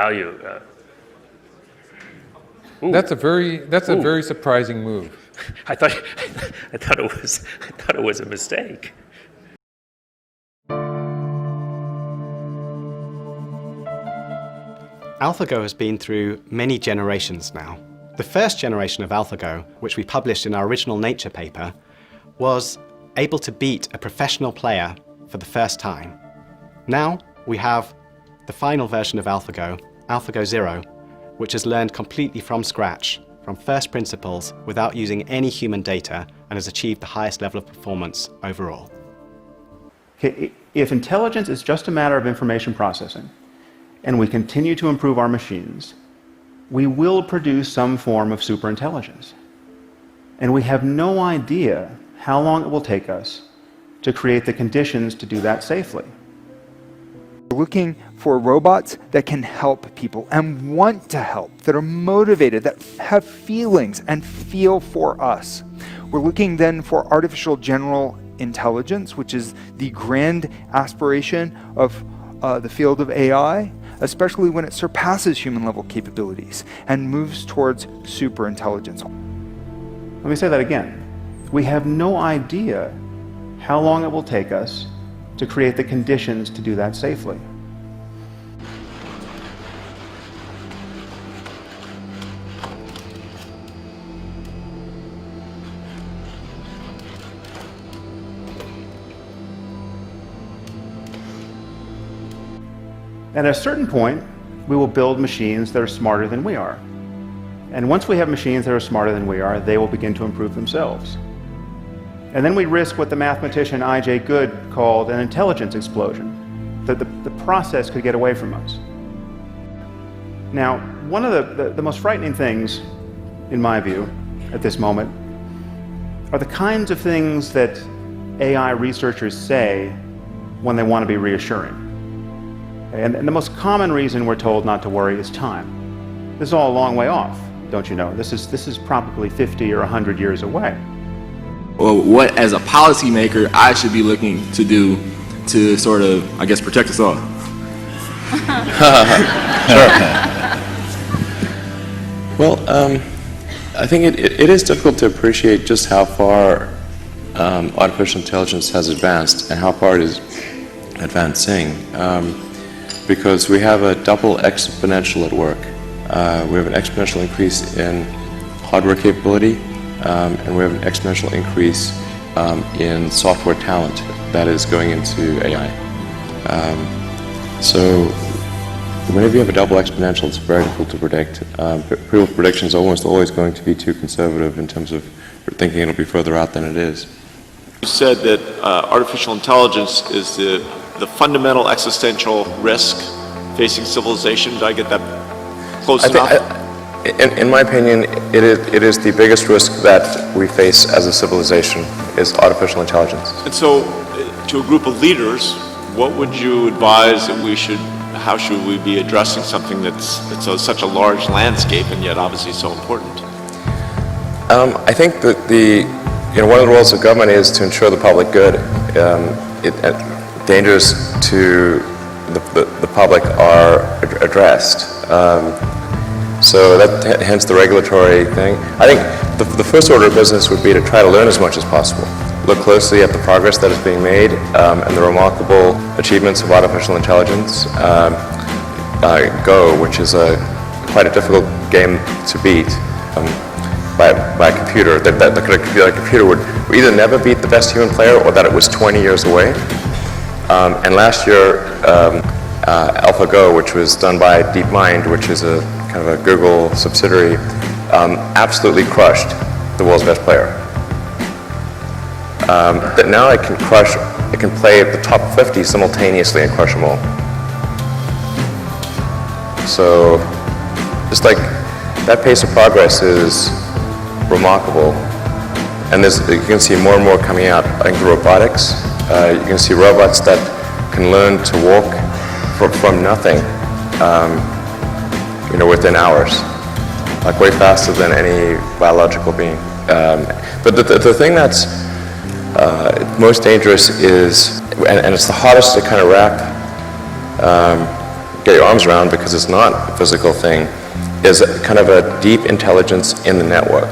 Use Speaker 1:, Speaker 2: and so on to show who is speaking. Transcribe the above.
Speaker 1: value.
Speaker 2: That's a very surprising move.
Speaker 1: I thought it was a mistake.
Speaker 3: AlphaGo has been through many generations now. The first generation of AlphaGo, which we published in our original Nature paper, was able to beat a professional player for the first time. Now we have the final version of AlphaGo, AlphaGo Zero, which has learned completely from scratch, from first principles, without using any human data, and has achieved the highest level of performance overall.
Speaker 4: Okay, if intelligence is just a matter of information processing, and we continue to improve our machines, we will produce some form of superintelligence. And we have no idea how long it will take us to create the conditions to do that safely.
Speaker 5: We're looking for robots that can help people and want to help, that are motivated, that have feelings and feel for us. We're looking then for artificial general intelligence, which is the grand aspiration of the field of AI, especially when it surpasses human-level capabilities and moves towards superintelligence.
Speaker 4: Let me say that again. We have no idea how long it will take us to create the conditions to do that safely. And at a certain point, we will build machines that are smarter than we are. And once we have machines that are smarter than we are, they will begin to improve themselves. And then we risk what the mathematician I.J. Good called an intelligence explosion. The process could get away from us. Now, one of the most frightening things, in my view, at this moment, are the kinds of things that AI researchers say when they want to be reassuring. And the most common reason we're told not to worry is time. This is all a long way off, don't you know? This is probably 50 or 100 years away.
Speaker 6: Well, what, as a policymaker, I should be looking to do to sort of, I guess, protect us all?
Speaker 7: Sure. Well, I think it is difficult to appreciate just how far artificial intelligence has advanced and how far it is advancing. Because we have a double exponential at work. We have an exponential increase in hardware capability, and we have an exponential increase in software talent that is going into AI. So whenever you have a double exponential, it's very difficult to predict. People's predictions are almost always going to be too conservative in terms of thinking it'll be further out than it is.
Speaker 8: You said that artificial intelligence is the fundamental existential risk facing civilization. Did I get that close enough?
Speaker 7: In my opinion, it is the biggest risk that we face as a civilization is artificial intelligence.
Speaker 8: And so, to a group of leaders, what would you advise that we should, how should we be addressing something that's such a large landscape and yet obviously so important?
Speaker 7: I think that one of the roles of government is to ensure the public good. Dangers to the public are addressed. So that hence the regulatory thing. I think the first order of business would be to try to learn as much as possible. Look closely at the progress that is being made and the remarkable achievements of artificial intelligence. Go, which is quite a difficult game to beat by a computer. That computer would either never beat the best human player or that it was 20 years away. And last year, AlphaGo, which was done by DeepMind, which is a kind of a Google subsidiary, absolutely crushed the world's best player. That now it can play at the top 50 simultaneously and crush them all. So, just like that pace of progress is remarkable, and you can see more and more coming out. I think robotics. You can see robots that can learn to walk from nothing, within hours, like way faster than any biological being. But the thing that's most dangerous is, and it's the hardest to kind of wrap get your arms around, because it's not a physical thing, is kind of a deep intelligence in the network.